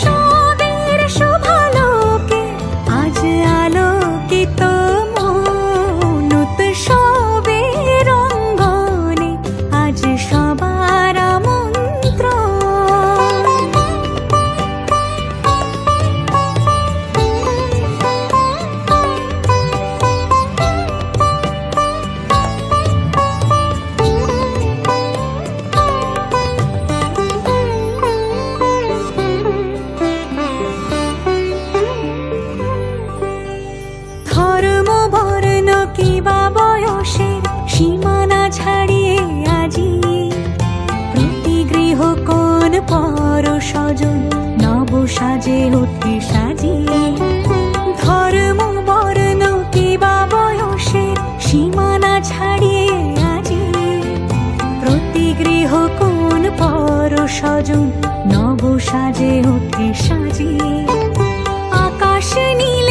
শৈশবের শুভালোকে আজ আলোকিত মন, উৎসবের অঙ্গনে আজ সবার আমন্ত্রণ। ধর্ম বর্ণ কিবা বয়সের সীমানা ছাড়িয়ে আজি প্রতি গৃহ কোণ পর স্বজন নব সাজে ওঠে সাজিয়ে। ধর্ম বর্ণ কিবা বয়সের সীমানা ছাড়িয়ে আজি প্রতি গৃহ কোণ পর স্বজন নব সাজে ওঠে সাজিয়ে। আকাশ নীল